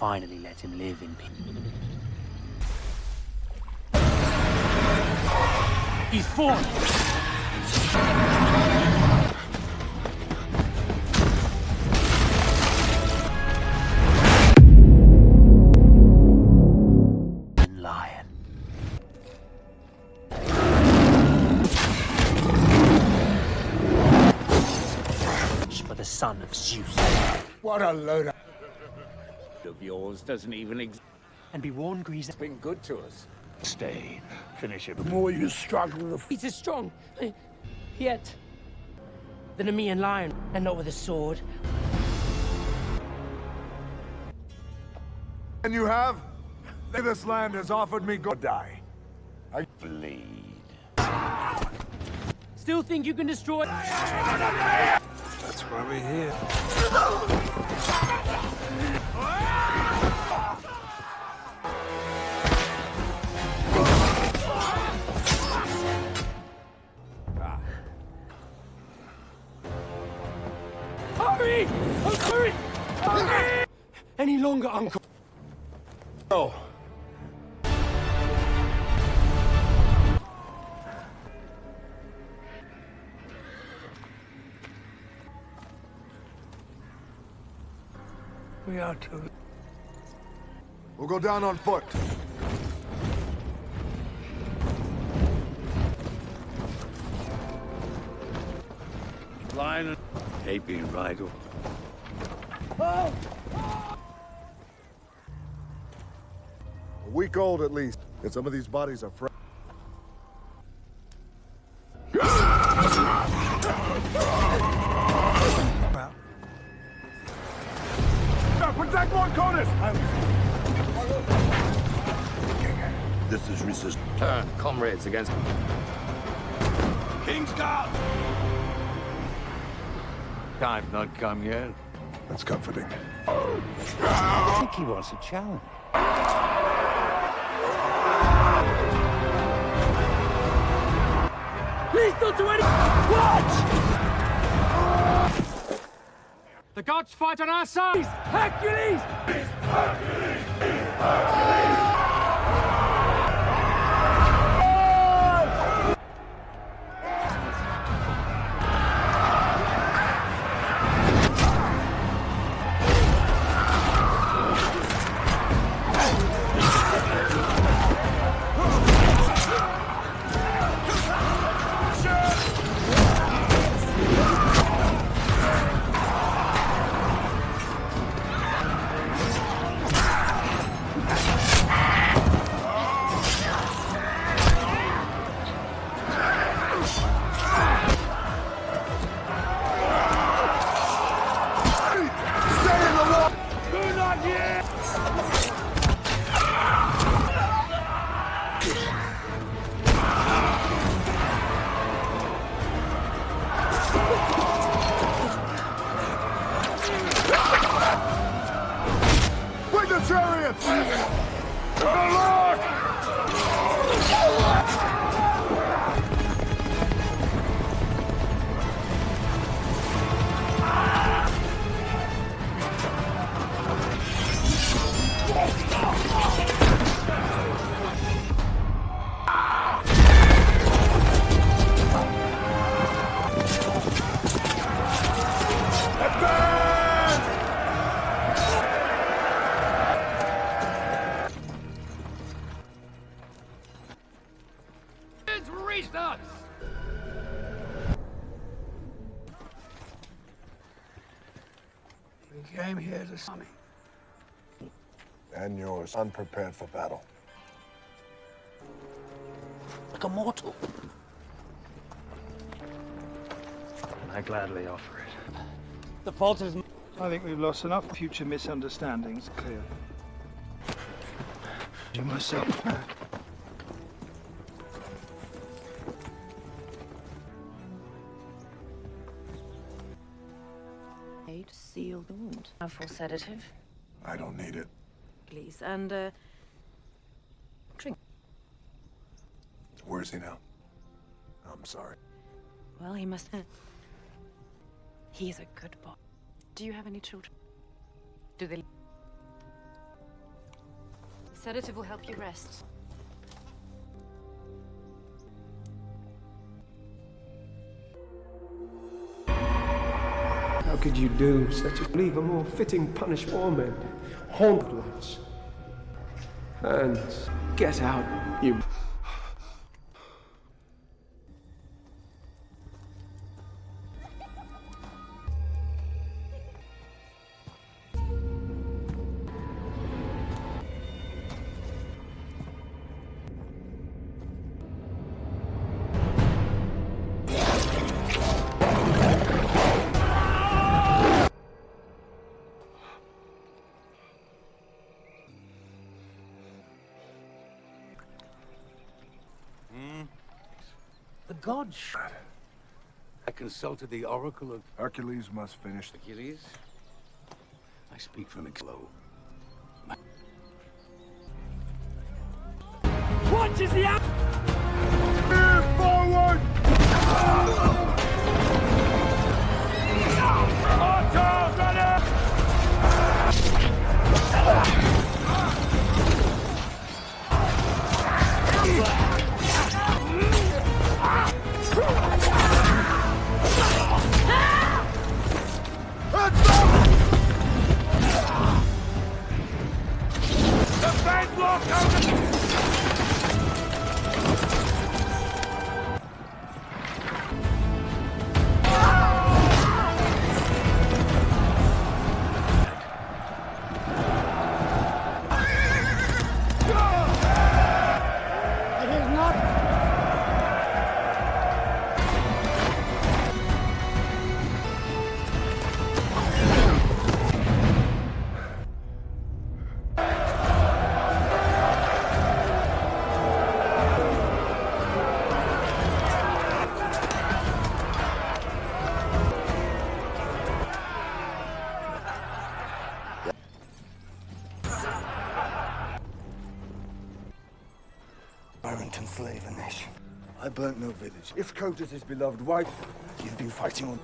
finally let him live in peace. He's fallen! Lion. For the son of Zeus. What a load of yours doesn't even exist. And be warned, Greaser. It's been good to us. Stay. Finish it. The more you struggle, the He's as strong, yet, than a Nemean lion, and not with a sword. And you have? This land has offered me go die. I Bleed. Still think you can destroy? That's why we're here. Hurry! Hurry! Hurry! Any longer, Uncle. Oh. We are too. We'll go down on foot. Lion hate being vital. Oh! A week old at least. And some of these bodies are fresh. Protect Morconis! This is resist. Turn, comrades, against King's Guard! time not come yet. That's comforting. I think he wants a challenge. Please don't do anything! Watch! The gods fight on our side! Hercules! With the chariots! The Lord! We came here to see me. And yours, unprepared for battle. Like a mortal. I gladly offer it. The fault is... I think we've lost enough future misunderstandings, clear. You myself. To seal the wound. A full sedative, I don't need it. please, and drink. Where is he now? I'm sorry. Well, he must. He's a good boy. Do you have any children? Do they? sedative will help you rest. How could you do such a... Leave a more fitting punishment for men. Haunt lights. And get out, you... The gods. I consulted the oracle of Hercules must finish. Hercules. I speak from Exlo. Watch as the Forward! Tyrant and slave a nation. I burnt no village. If Cotus is beloved, why you've been fighting on?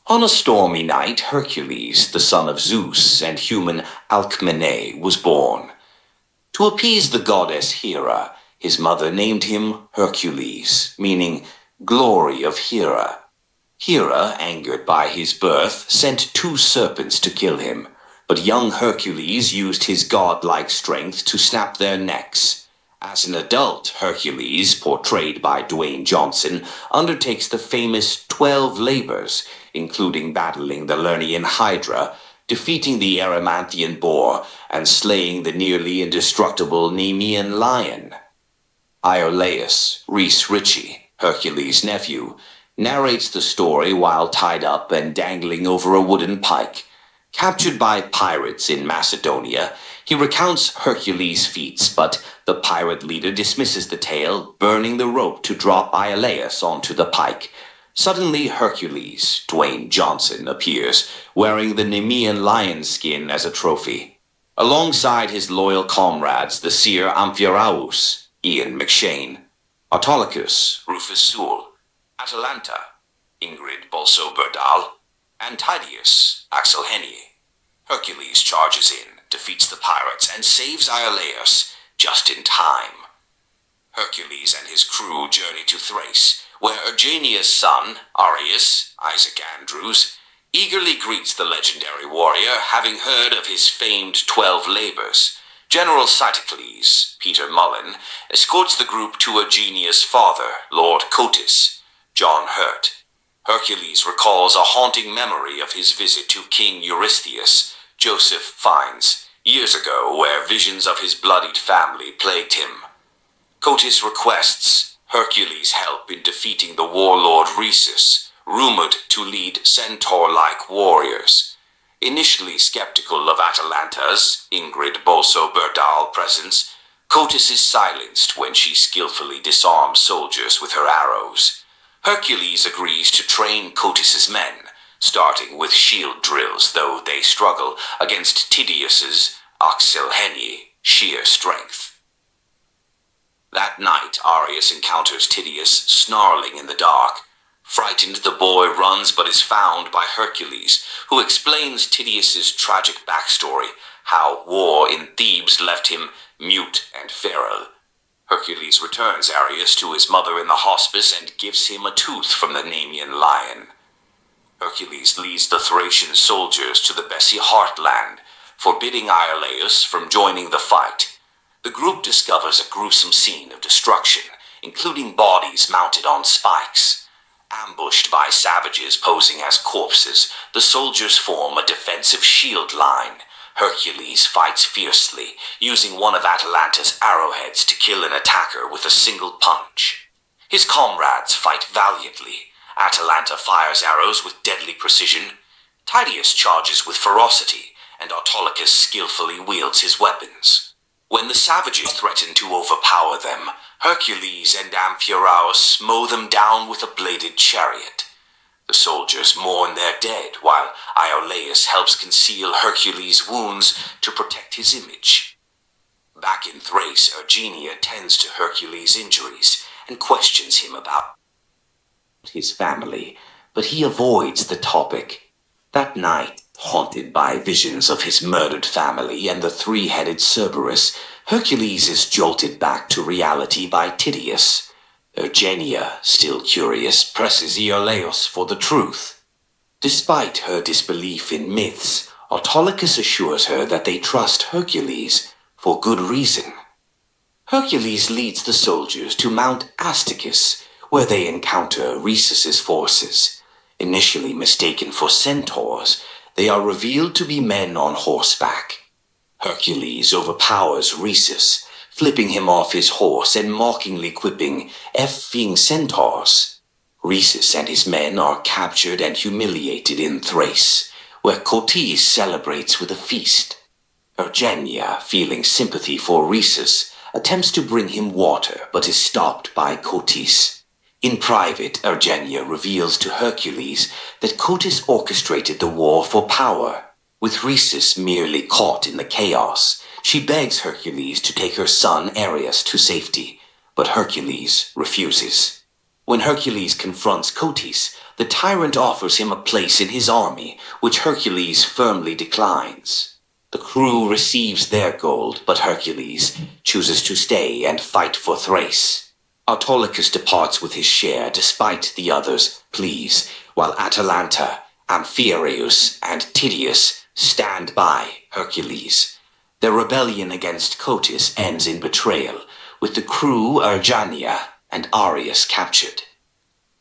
On a stormy night, Hercules, the son of Zeus and human Alcmene, was born. To appease the goddess Hera, his mother named him Hercules, meaning glory of Hera. Hera, angered by his birth, sent 2 serpents to kill him, but young Hercules used his godlike strength to snap their necks. As an adult, Hercules, portrayed by Dwayne Johnson, undertakes the famous 12 labors, including battling the Lernaean Hydra, defeating the Erymanthian boar, and slaying the nearly indestructible Nemean lion. Iolaus, Rhys Ritchie, Hercules' nephew, narrates the story while tied up and dangling over a wooden pike. Captured by pirates in Macedonia, he recounts Hercules' feats, but the pirate leader dismisses the tale, burning the rope to drop Iolaus onto the pike. Suddenly, Hercules, Dwayne Johnson, appears, wearing the Nemean lion skin as a trophy. Alongside his loyal comrades, the seer Amphiaraus, Ian McShane, Autolycus, Rufus Sewell, Atalanta, Ingrid Bolso-Berdal, and Tydeus, Axel Hennie. Hercules charges in, defeats the pirates, and saves Iolaus just in time. Hercules and his crew journey to Thrace, where Ergenia's son, Arius, Isaac Andrews, eagerly greets the legendary warrior, having heard of his famed 12 labors. General Cytocles, Peter Mullen, escorts the group to Ergenia's father, Lord Cotus, John Hurt. Hercules recalls a haunting memory of his visit to King Eurystheus, Joseph finds, years ago, where visions of his bloodied family plagued him. Cotus requests Hercules' help in defeating the warlord Rhesus, rumored to lead centaur-like warriors. Initially skeptical of Atalanta's, Ingrid Bolso-Berdal, presence, Cotus is silenced when she skillfully disarms soldiers with her arrows. Hercules agrees to train Cotus's men, starting with shield drills, though they struggle against Tydeus's, Axel Hennie, sheer strength. That night, Arius encounters Tydeus snarling in the dark. Frightened, the boy runs but is found by Hercules, who explains Tydeus's tragic backstory, how war in Thebes left him mute and feral. Hercules returns Ares to his mother in the hospice and gives him a tooth from the Nemean lion. Hercules leads the Thracian soldiers to the Bessie heartland, forbidding Iolaus from joining the fight. The group discovers a gruesome scene of destruction, including bodies mounted on spikes. Ambushed by savages posing as corpses, the soldiers form a defensive shield line. Hercules fights fiercely, using one of Atalanta's arrowheads to kill an attacker with a single punch. His comrades fight valiantly. Atalanta fires arrows with deadly precision. Tydeus charges with ferocity, and Autolycus skillfully wields his weapons. When the savages threaten to overpower them, Hercules and Amphiaraus mow them down with a bladed chariot. The soldiers mourn their dead, while Iolaus helps conceal Hercules' wounds to protect his image. Back in Thrace, Erginia tends to Hercules' injuries and questions him about his family, but he avoids the topic. That night, haunted by visions of his murdered family and the three-headed Cerberus, Hercules is jolted back to reality by Tydeus. Erginia, still curious, presses Iolaus for the truth. Despite her disbelief in myths, Autolycus assures her that they trust Hercules for good reason. Hercules leads the soldiers to Mount Asticus, where they encounter Rhesus's forces. Initially mistaken for centaurs, they are revealed to be men on horseback. Hercules overpowers Rhesus, flipping him off his horse and mockingly quipping, "Effing centaurs." Rhesus and his men are captured and humiliated in Thrace, where Cotys celebrates with a feast. Erginia, feeling sympathy for Rhesus, attempts to bring him water but is stopped by Cotys. In private, Erginia reveals to Hercules that Cotys orchestrated the war for power. With Rhesus merely caught in the chaos, she begs Hercules to take her son Ares to safety, but Hercules refuses. When Hercules confronts Cotys, the tyrant offers him a place in his army, which Hercules firmly declines. The crew receives their gold, but Hercules chooses to stay and fight for Thrace. Autolycus departs with his share despite the others' pleas, while Atalanta, Amphiaraus, and Tydeus stand by Hercules. Their rebellion against Cotys ends in betrayal, with the crew, Erginia, and Ares captured.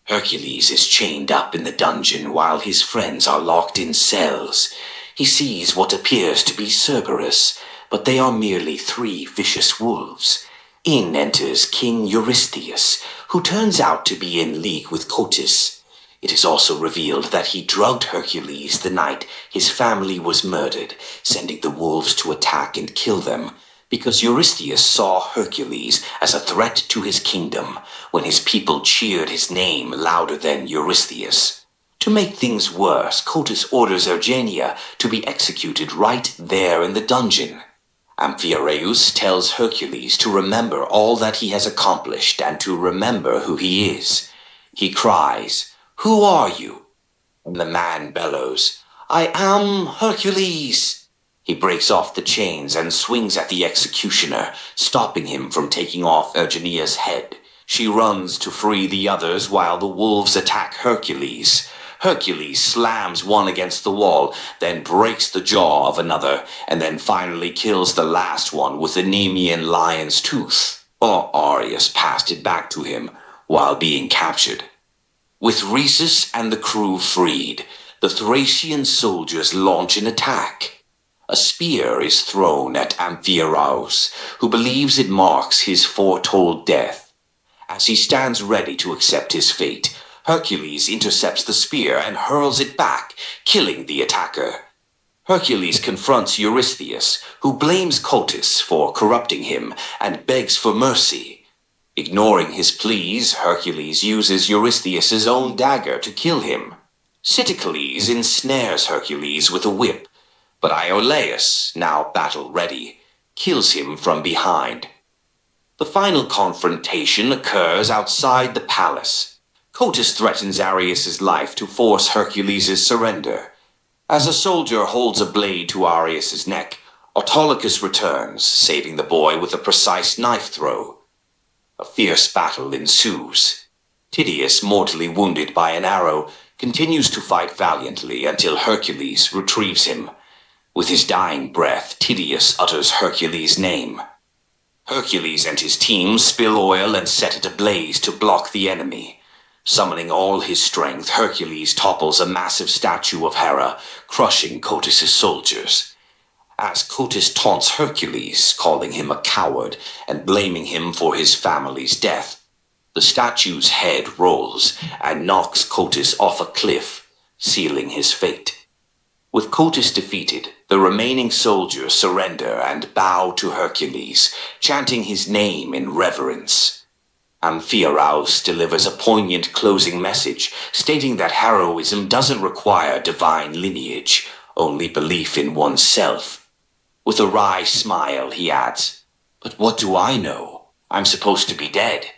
Hercules is chained up in the dungeon while his friends are locked in cells. He sees what appears to be Cerberus, but they are merely 3 vicious wolves. In enters King Eurystheus, who turns out to be in league with Cotys. It is also revealed that he drugged Hercules the night his family was murdered, sending the wolves to attack and kill them, because Eurystheus saw Hercules as a threat to his kingdom when his people cheered his name louder than Eurystheus. To make things worse, Cotys orders Erginia to be executed right there in the dungeon. Amphiaraus tells Hercules to remember all that he has accomplished and to remember who he is. He cries, "Who are you?" And the man bellows, "I am Hercules." He breaks off the chains and swings at the executioner, stopping him from taking off Erginia's head. She runs to free the others while the wolves attack Hercules. Hercules slams one against the wall, then breaks the jaw of another, and then finally kills the last one with the Nemean lion's tooth. Or Ares passed it back to him while being captured. With Rhesus and the crew freed, the Thracian soldiers launch an attack. A spear is thrown at Amphiaraus, who believes it marks his foretold death. As he stands ready to accept his fate, Hercules intercepts the spear and hurls it back, killing the attacker. Hercules confronts Eurystheus, who blames Cotys for corrupting him and begs for mercy. Ignoring his pleas, Hercules uses Eurystheus's own dagger to kill him. Sitacles ensnares Hercules with a whip, but Iolaus, now battle-ready, kills him from behind. The final confrontation occurs outside the palace. Cotus threatens Arius' life to force Hercules' surrender. As a soldier holds a blade to Arius' neck, Autolycus returns, saving the boy with a precise knife throw. A fierce battle ensues. Tydeus, mortally wounded by an arrow, continues to fight valiantly until Hercules retrieves him. With his dying breath, Tydeus utters Hercules' name. Hercules and his team spill oil and set it ablaze to block the enemy. Summoning all his strength, Hercules topples a massive statue of Hera, crushing Cotus' soldiers. As Cotus taunts Hercules, calling him a coward and blaming him for his family's death, the statue's head rolls and knocks Cotus off a cliff, sealing his fate. With Cotus defeated, the remaining soldiers surrender and bow to Hercules, chanting his name in reverence. Amphiaraus delivers a poignant closing message, stating that heroism doesn't require divine lineage, only belief in oneself. With a wry smile, he adds, "But what do I know? I'm supposed to be dead."